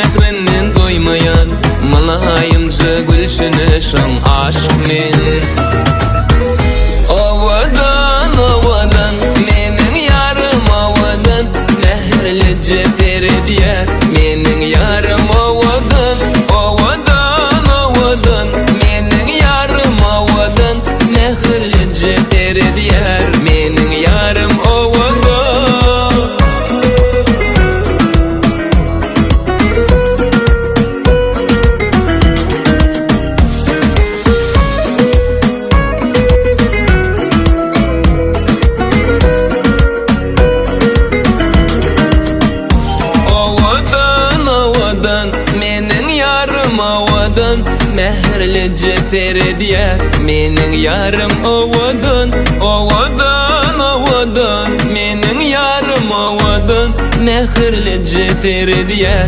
fikrinden doymayan Malayımcı gülşünüşün aşk men Ovadan ovadan menin yarım ovadan Mehrlice terediye menin yarım ovadan Ovadan ovadan menin yarım ovadan Mehrlice terediye menin yarım ovadan Menin yarım ovadan Mehrlice terediye menin yarım ovadan Ovadan ovadan menin yarım ovadan Mehrlice terediye